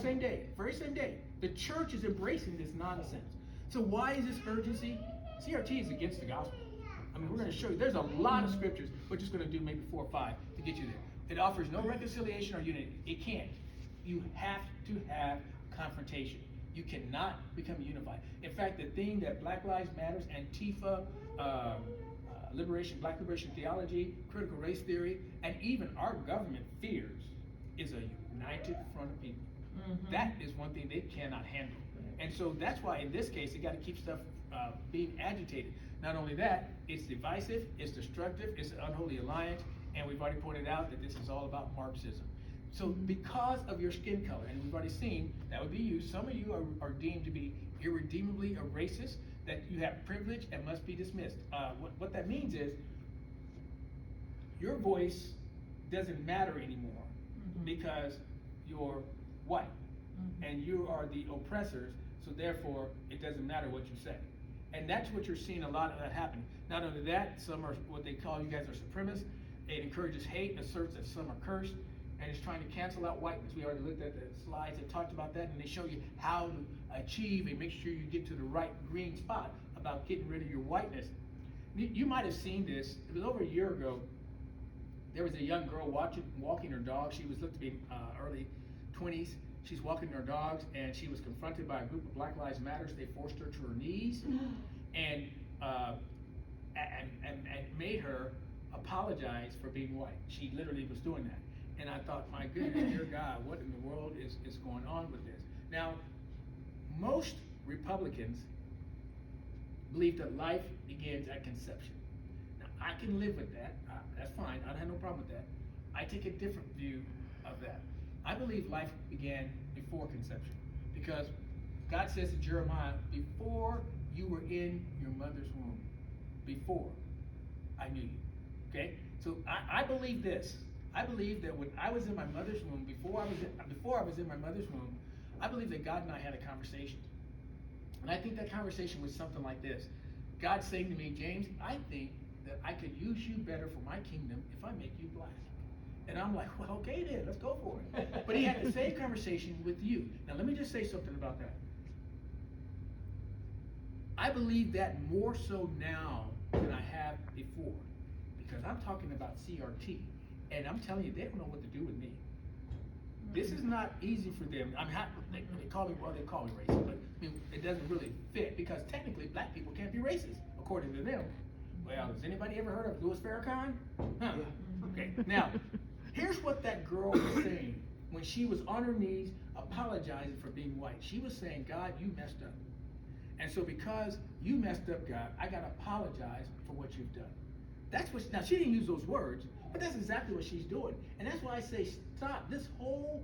same day. The church is embracing this nonsense. So why is this urgency? CRT is against the gospel. I mean, we're going to show you. There's a lot of scriptures. We're just going to do maybe 4 or 5 to get you there. It offers no reconciliation or unity. It can't. You have to have confrontation. You cannot become unified. In fact, the thing that Black Lives Matters, Antifa, black liberation theology, critical race theory, and even our government fears is a united front of people. That is one thing they cannot handle. And so that's why in this case, they got to keep stuff being agitated. Not only that, it's divisive, it's destructive, it's an unholy alliance, and we've already pointed out that this is all about Marxism. So because of your skin color, and we've already seen that would be you, some of you are deemed to be irredeemably a racist, that you have privilege and must be dismissed. What that means is your voice doesn't matter anymore because you're white and you are the oppressors, so therefore it doesn't matter what you say. And that's what you're seeing a lot of that happening. Not only that, some are what they call, you guys are supremacists. It encourages hate, asserts that some are cursed, and it's trying to cancel out whiteness. We already looked at the slides that talked about that, and they show you how to achieve and make sure you get to the right green spot about getting rid of your whiteness. You might have seen this. It was over a year ago. There was a young girl walking her dog. She was looked to be early 20s. She's walking her dogs, and she was confronted by a group of Black Lives Matters. They forced her to her knees and made her apologize for being white. She literally was doing that. And I thought, my goodness, dear God, what in the world is going on with this? Now, most Republicans believe that life begins at conception. Now, I can live with that. That's fine. I have no problem with that. I take a different view of that. I believe life began before conception, because God says to Jeremiah, before you were in your mother's womb, before I knew you. Okay? So I believe this. I believe that when I was in my mother's womb, before I was in my mother's womb, I believe that God and I had a conversation. And I think that conversation was something like this. God saying to me, James, I think that I could use you better for my kingdom if I make you black. And I'm like, well, okay then, let's go for it. But he had the same conversation with you. Now let me just say something about that. I believe that more so now than I have before, because I'm talking about CRT, and I'm telling you, they don't know what to do with me. This is not easy for them. I'm happy, they call me racist, but I mean, it doesn't really fit, because technically black people can't be racist, according to them. Well, has anybody ever heard of Louis Farrakhan? Huh. Okay, now, here's what that girl was saying when she was on her knees apologizing for being white. She was saying, God, you messed up. And so because you messed up, God, I gotta apologize for what you've done. That's what, now she didn't use those words, but that's exactly what she's doing. And that's why I say stop. This whole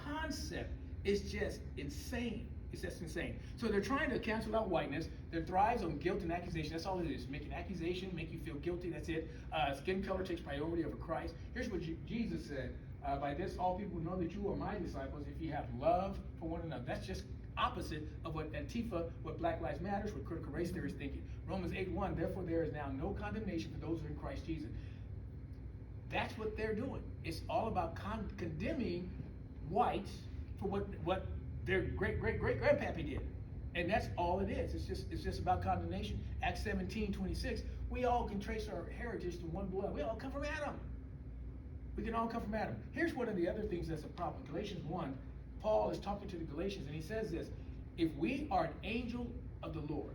concept is just insane. It's just insane. So they're trying to cancel out whiteness. That thrives on guilt and accusation. That's all it is. Make an accusation, make you feel guilty. That's it. Skin color takes priority over Christ. Here's what Jesus said. By this, all people know that you are my disciples if you have love for one another. That's just opposite of what Antifa, what Black Lives Matter, what critical race theory is thinking. Romans 8:1, therefore there is now no condemnation for those who are in Christ Jesus. That's what they're doing. It's all about condemning whites for what their great-great-great-grandpappy did. And that's all it is. It's just about condemnation. Acts 17:26, we all can trace our heritage to one blood. We all come from Adam. We can all come from Adam. Here's one of the other things that's a problem. Galatians 1, Paul is talking to the Galatians, and he says this: if we are an angel of the Lord,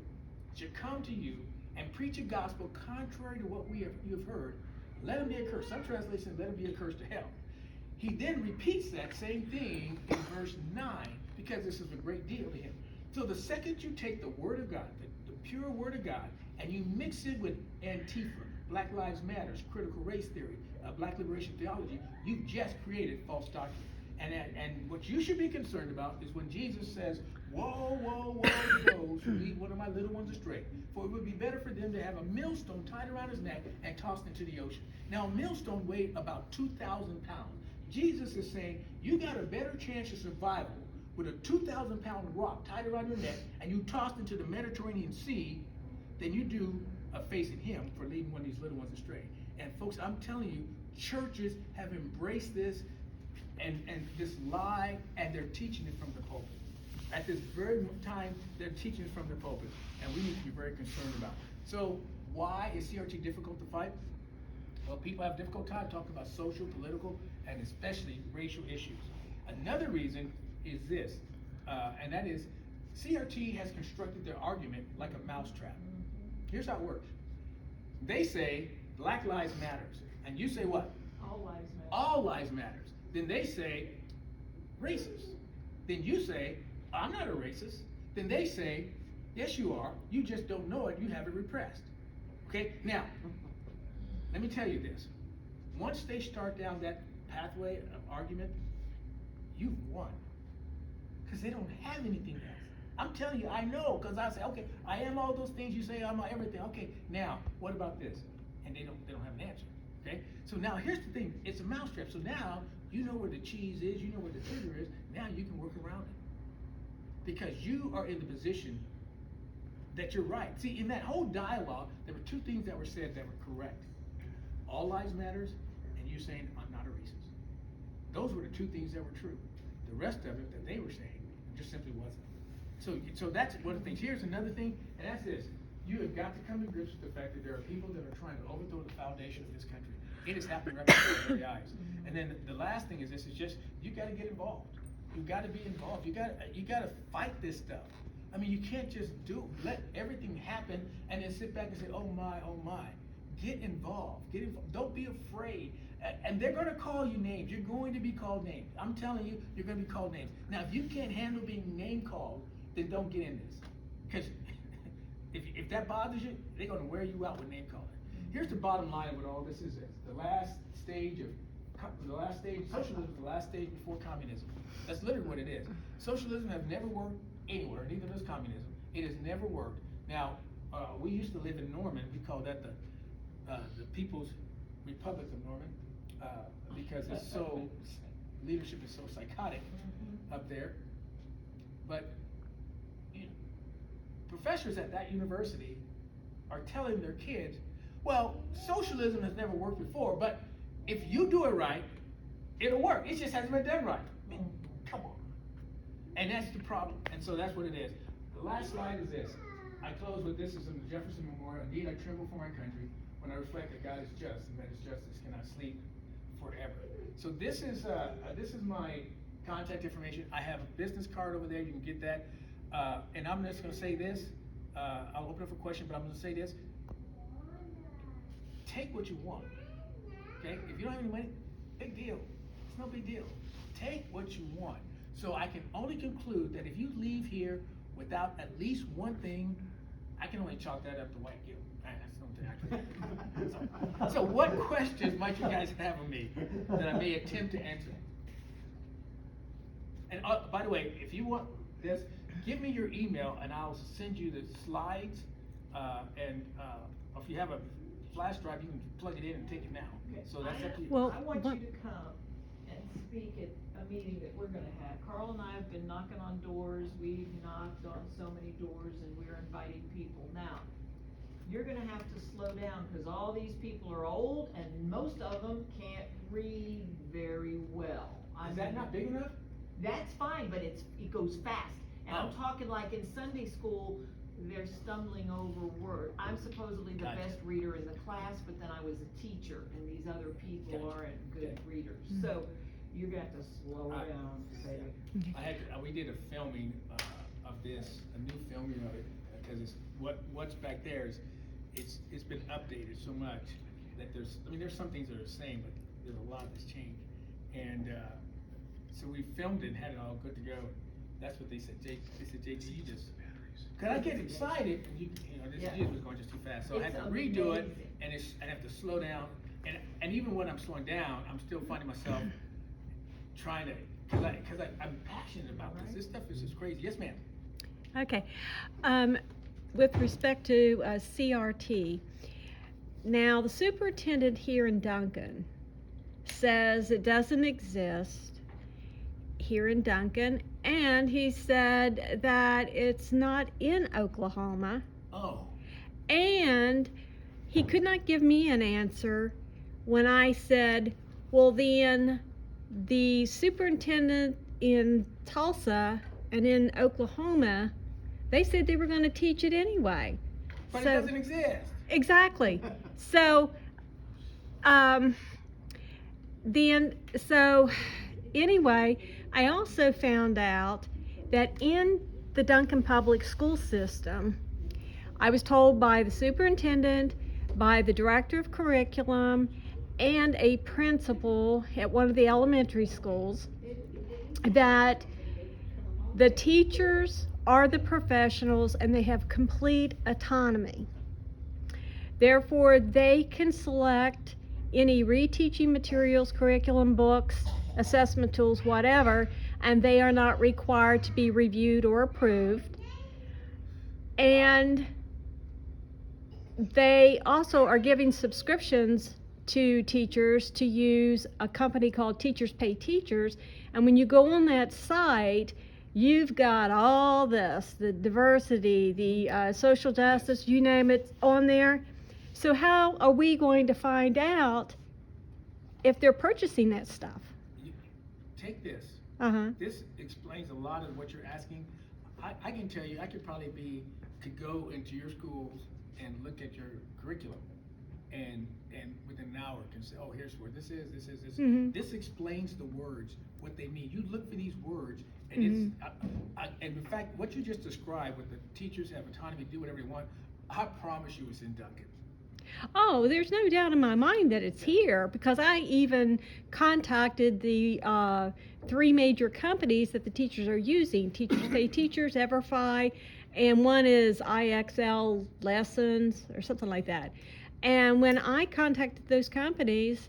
should come to you and preach a gospel contrary to what you have heard, let him be accursed. Some translations, let him be accursed to hell. He then repeats that same thing in verse 9, because this is a great deal to him. So the second you take the word of God, the pure word of God, and you mix it with Antifa, Black Lives Matter, critical race theory, black liberation theology, you've just created false doctrine. And what you should be concerned about is when Jesus says, woe, woe, woe to those who lead one of my little ones astray. For it would be better for them to have a millstone tied around his neck and tossed into the ocean. Now, a millstone weighed about 2,000 pounds. Jesus is saying, you got a better chance of survival with a 2,000-pound rock tied around your neck and you tossed into the Mediterranean Sea than you do facing him for leading one of these little ones astray. And folks, I'm telling you, churches have embraced this and this lie, and they're teaching it from the pulpit. At this very time, they're teaching it from the pulpit, and we need to be very concerned about it. So why is CRT difficult to fight? Well, people have a difficult time talking about social, political, and especially racial issues. Another reason is this, and that is CRT has constructed their argument like a mousetrap. Here's how it works. They say Black Lives Matters. And you say what? All lives matter. All lives matters. Then they say racist. Then you say, I'm not a racist. Then they say, yes you are, you just don't know it, you have it repressed. Okay, now, let me tell you this. Once they start down that pathway of argument, you've won. Because they don't have anything else. I'm telling you, I know, because I say, okay, I am all those things you say, I'm everything. Okay, now, what about this? And they don't have an answer. Okay? So now here's the thing, it's a mousetrap. So now you know where the cheese is, you know where the sugar is, now you can work around it. Because you are in the position that you're right. See, in that whole dialogue, there were two things that were said that were correct. All lives matters, and you saying, I'm not a racist. Those were the two things that were true. The rest of it that they were saying just simply wasn't. So that's one of the things. Here's another thing, and that's this. You have got to come to grips with the fact that there are people that are trying to overthrow the foundation of this country. It is happening right before our very eyes. And then the last thing is this, is just, you gotta get involved. You gotta be involved. You gotta fight this stuff. I mean, you can't just let everything happen and then sit back and say, oh my. Get involved. Don't be afraid. And they're gonna call you names. You're going to be called names. I'm telling you, you're gonna be called names. Now, if you can't handle being name called, then don't get in this. Because if that bothers you, they're gonna wear you out with name calling. Here's the bottom line of what all this is. The last stage, socialism is the last stage before communism. That's literally what it is. Socialism has never worked anywhere, neither does communism. It has never worked. Now, we used to live in Norman. We call that the People's Republic of Norman, because leadership is so psychotic up there. But professors at that university are telling their kids, well, socialism has never worked before, but if you do it right, it'll work. It just hasn't been done right. I mean, come on. And that's the problem. And so that's what it is. The last slide is this. I close with this. Is in the Jefferson Memorial. Indeed, I tremble for my country when I reflect that God is just and that His justice cannot sleep forever. So this is my contact information. I have a business card over there. You can get that. And I'm just going to say this. I'll open up for questions, but I'm going to say this. Take what you want. Okay? If you don't have any money, big deal. It's no big deal. Take what you want. So I can only conclude that if you leave here without at least one thing, I can only chalk that up to white guilt. That's something I can. So what questions might you guys have of me that I may attempt to answer? And by the way, if you want this, give me your email and I'll send you the slides. And if you have a flash drive, you can plug it in and take it now. Okay. So that's up to you. Well, I want you to come and speak at a meeting that we're gonna have. Carl and I have been knocking on doors, we've knocked on so many doors, and we're inviting people. Now, you're gonna have to slow down, because all these people are old, and most of them can't read very well. Is that not big enough? That's fine, but it goes fast. And I'm Oh. talking like in Sunday school, they're stumbling over words. I'm supposedly the Gotcha. best reader in the class, but then I was a teacher, and these other people Gotcha. aren't good Okay. readers. So, you're gonna have to slow down, baby. We did a filming of this, a new filming of it, because it's what's back there is it's been updated so much that there's some things that are the same, but there's a lot that's changed. And so we filmed it and had it all good to go. That's what they said. They said, JT, you just, cause I get excited, and this Yeah. was going just too fast, so I had It's to redo it, amazing. and I have to slow down, and even when I'm slowing down, I'm still finding myself trying to, cause I'm passionate about this. This stuff is just crazy. Yes, ma'am. Okay. With respect to CRT, now the superintendent here in Duncan says it doesn't exist here in Duncan, and he said that it's not in Oklahoma, Oh, and he could not give me an answer when I said, well, then the superintendent in Tulsa and in Oklahoma, they said they were going to teach it anyway. but So- it doesn't exist. Exactly. So, anyway, I also found out that in the Duncan Public School System, I was told by the superintendent, by the director of curriculum and a principal at one of the elementary schools that the teachers are the professionals and they have complete autonomy. Therefore, they can select any reteaching materials, curriculum, books, assessment tools, whatever, and they are not required to be reviewed or approved. And they also are giving subscriptions to teachers to use a company called Teachers Pay Teachers. And when you go on that site, you've got all this, the diversity, the social justice, you name it, on there. So how are we going to find out if they're purchasing that stuff? Take this. Uh-huh. This explains a lot of what you're asking. I can tell you, I could go into your schools and look at your curriculum and within an hour can say, oh, here's where this is. Mm-hmm. This explains the words, what they mean. You look for these words, and Mm-hmm. and in fact, what you just described, with the teachers have autonomy to do whatever they want, I promise you it's in Duncan. Oh, there's no doubt in my mind that it's here, because I even contacted the 3 major companies that the teachers are using: Teachers Pay Teachers, Everfi, and one is IXL Lessons or something like that. And when I contacted those companies,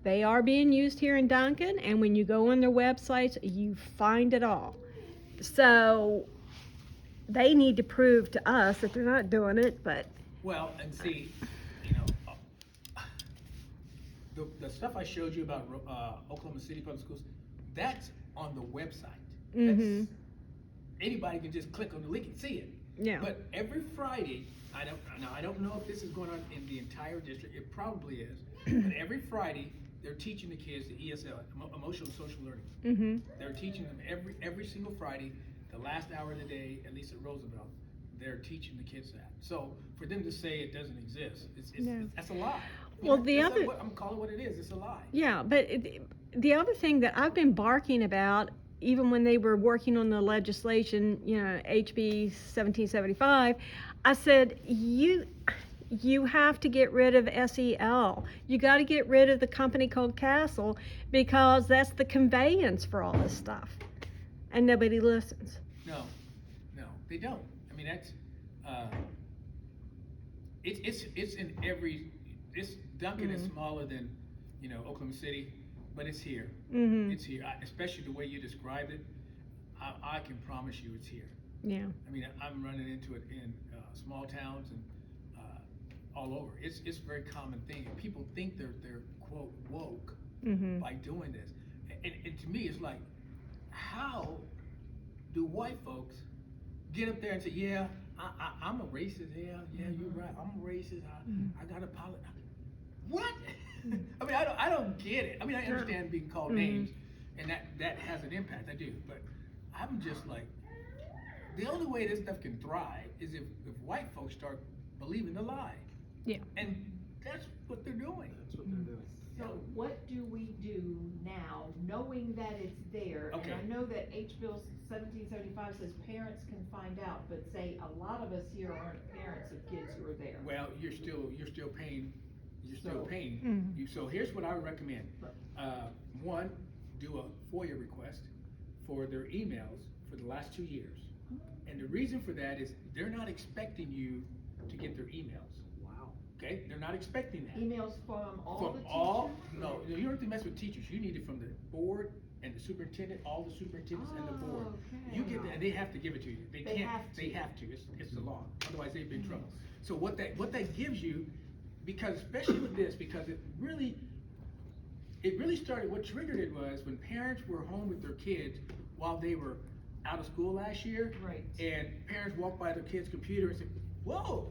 they are being used here in Duncan, and when you go on their websites, you find it all. So they need to prove to us that they're not doing it, but... Well, and see, the stuff I showed you about Oklahoma City Public Schools, that's on the website. Mm-hmm. Anybody can just click on the link and see it. Yeah. But every Friday, I don't know if this is going on in the entire district. It probably is. But every Friday, they're teaching the kids the ESL, emotional and social learning. Mm-hmm. They're teaching them every single Friday, the last hour of the day, at least at Roosevelt. They're teaching the kids that. So for them to say it doesn't exist, that's a lie. Well, I'm calling it what it is. It's a lie. Yeah, but the other thing that I've been barking about, even when they were working on the legislation, HB 1775, I said, you have to get rid of SEL. You got to get rid of the company called Castle, because that's the conveyance for all this stuff, and nobody listens. No, they don't. I mean, that's it's in every. Duncan is smaller than Oklahoma City, but it's here. Mm-hmm. It's here, especially the way you described it. I can promise you it's here. Yeah. I mean, I'm running into it in small towns and all over. It's a very common thing, and people think they're quote woke Mm-hmm. by doing this. And to me, it's like, how do white folks get up there and say, yeah, I'm a racist, yeah, you're right, I'm a racist, I got to apologize. What? I mean, I don't get it. I mean, I understand being called names, and that has an impact, I do, but I'm just like, the only way this stuff can thrive is if white folks start believing the lie. Yeah. And that's what they're doing. So what do we do now, knowing that it's there? Okay. And I know that H. Bill 1775 says parents can find out, but say a lot of us here aren't parents of kids who are there. Well, you're still paying. Mm-hmm. So here's what I would recommend. One, do a FOIA request for their emails for the last 2 years. And the reason for that is they're not expecting you to get their emails. Wow. Okay? They're not expecting that. Emails from all From the teachers? No, you don't have to mess with teachers. You need it from the board and the superintendent, all the superintendents and the board. Okay. You get that, and they have to give it to you. They can't. have to. They have to. It's the law. Otherwise, they'd be in trouble. So what that gives you, because especially with this, because it really started. What triggered it was when parents were home with their kids while they were out of school last year. Right. And parents walked by their kid's computer and said, "Whoa!"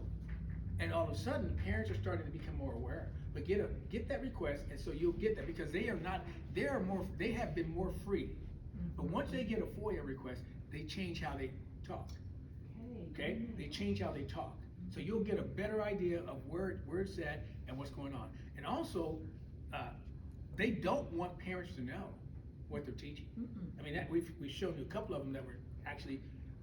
And all of a sudden, parents are starting to become more aware. But get that request, and so you'll get that, because they have been more free. But once they get a FOIA request, they change how they talk. Okay? They change how they talk. So you'll get a better idea of where it's at and what's going on. And also, they don't want parents to know what they're teaching. I mean, we've shown you a couple of them that were actually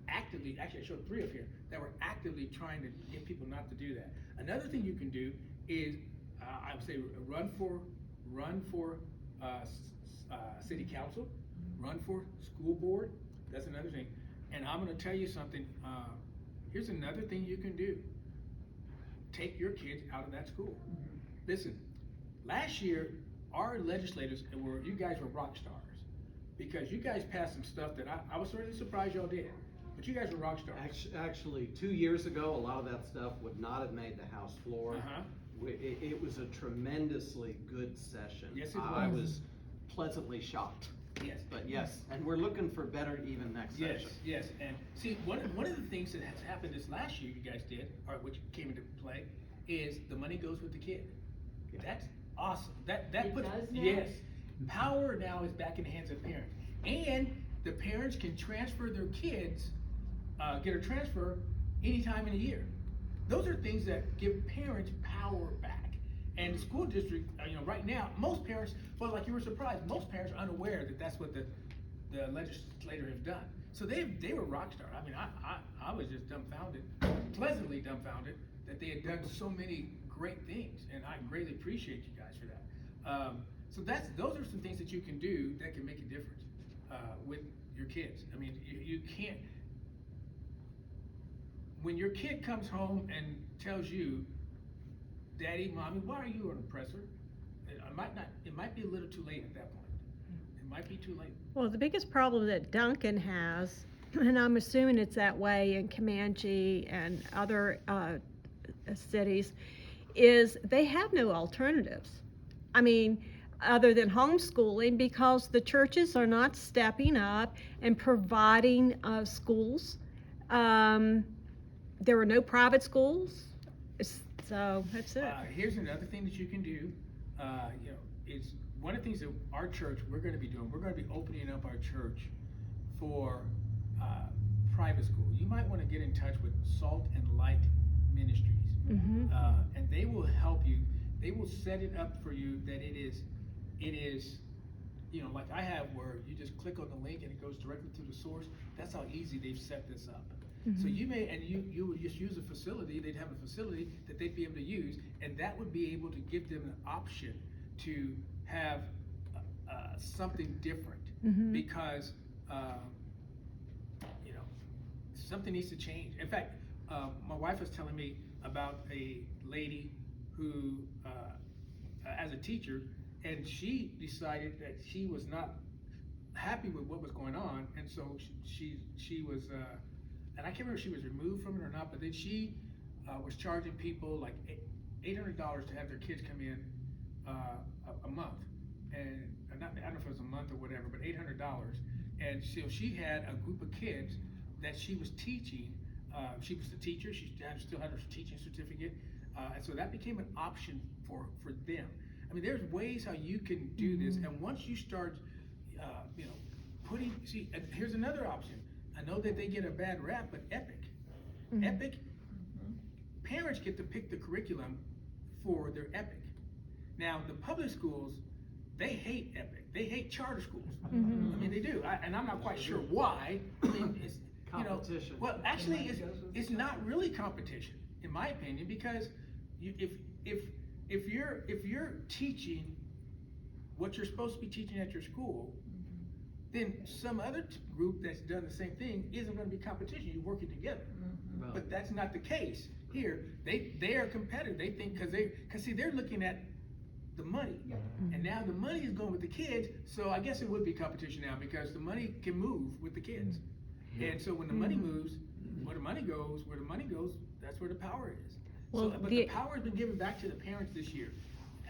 actively, actually I showed 3 of here, that were actively trying to get people not to do that. Another thing you can do is, I would say, run for city council, run for school board. That's another thing. And I'm gonna tell you something, here's another thing you can do. Take your kids out of that school. Listen, last year, our legislators you guys were rock stars, because you guys passed some stuff that I was really surprised y'all did, but you guys were rock stars. Actually, 2 years ago, a lot of that stuff would not have made the House floor. It was a tremendously good session. Yes, it I was. was pleasantly shocked. Yes. But yes, and we're looking for better even next Yes, session. yes, and see, one of the things that has happened this last year you guys did, or which came into play, is the money goes with the kid. Yeah. That's awesome. That It puts, does now? yes, power now is back in the hands of parents, and the parents can transfer their kids, get a transfer anytime in a year. Those are things that give parents power back. And the school district, right now, most parents, well, like you were surprised, most parents are unaware that that's what the legislator has done. So they were rock stars. I mean, I was just dumbfounded, pleasantly dumbfounded, that they had done so many great things, and I greatly appreciate you guys for that. So those are some things that you can do that can make a difference with your kids. I mean, you can't. When your kid comes home and tells you, "Daddy, Mommy, why are you an oppressor?" It might be a little too late at that point. It might be too late. Well, the biggest problem that Duncan has, and I'm assuming it's that way in Comanche and other cities, is they have no alternatives. I mean, other than homeschooling, because the churches are not stepping up and providing schools. There were no private schools, so that's it. Here's another thing that you can do. Is one of the things that our church we're going to be doing. We're going to be opening up our church for private school. You might want to get in touch with Salt and Light Ministries, and they will help you. They will set it up for you that it is, like I have, where you just click on the link and it goes directly to the source. That's how easy they've set this up. So you may, and you would just use a facility, they'd have a facility that they'd be able to use, and that would be able to give them an option to have something different, because something needs to change. In fact, my wife was telling me about a lady who, as a teacher, and she decided that she was not happy with what was going on, and so she was, and I can't remember if she was removed from it or not, but then she was charging people like $800 to have their kids come in a month, and I don't know if it was a month or whatever, but $800. And so she had a group of kids that she was teaching. She was the teacher. She still had her teaching certificate, and so that became an option for them. I mean, there's ways how you can do this, and once you start, and here's another option. I know that they get a bad rap, but Epic, parents get to pick the curriculum for their Epic. Now, the public schools, they hate Epic. They hate charter schools. I mean, they do, and I'm not quite sure why. I mean, it's Competition. Well, actually, it's not really competition, in my opinion, because if you're teaching what you're supposed to be teaching at your school, then some other group that's done the same thing isn't going to be competition. You're working together, but that's not the case here. They are competitive. They think because they're looking at the money, and now the money is going with the kids. So I guess it would be competition now, because the money can move with the kids, and so when the money moves, where the money goes, that's where the power is. Well, but the power has been given back to the parents this year,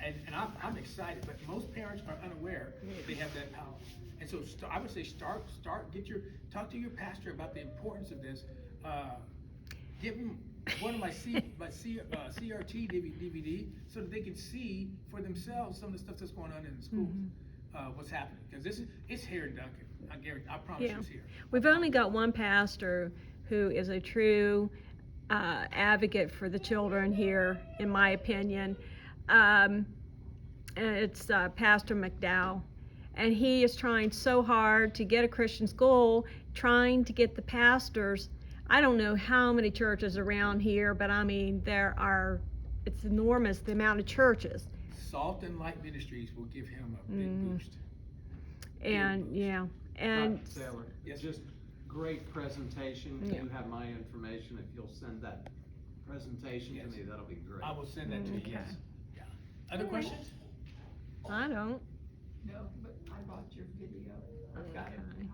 and I'm excited. But most parents are unaware that they have that power. And so I would say talk to your pastor about the importance of this. Give them one of my CRT DVD so that they can see for themselves some of the stuff that's going on in the schools, what's happening. Because it's here in Duncan. I promise you it's here. We've only got one pastor who is a true advocate for the children here, in my opinion. And it's Pastor McDowell. And he is trying so hard to get a Christian school trying to get the pastors. I don't know how many churches around here, but I mean, it's enormous, the amount of churches. Salt and Light Ministries will give him a big Mm. boost. And, boost. yeah, and, Dr. Taylor, Yes. just great presentation. Yeah. You have my information. If you'll send that presentation to Yes. me, that'll be great. I will send that to you, yes. Okay. Yeah. Other questions? I don't. No, but I bought your video, I've got it. Okay.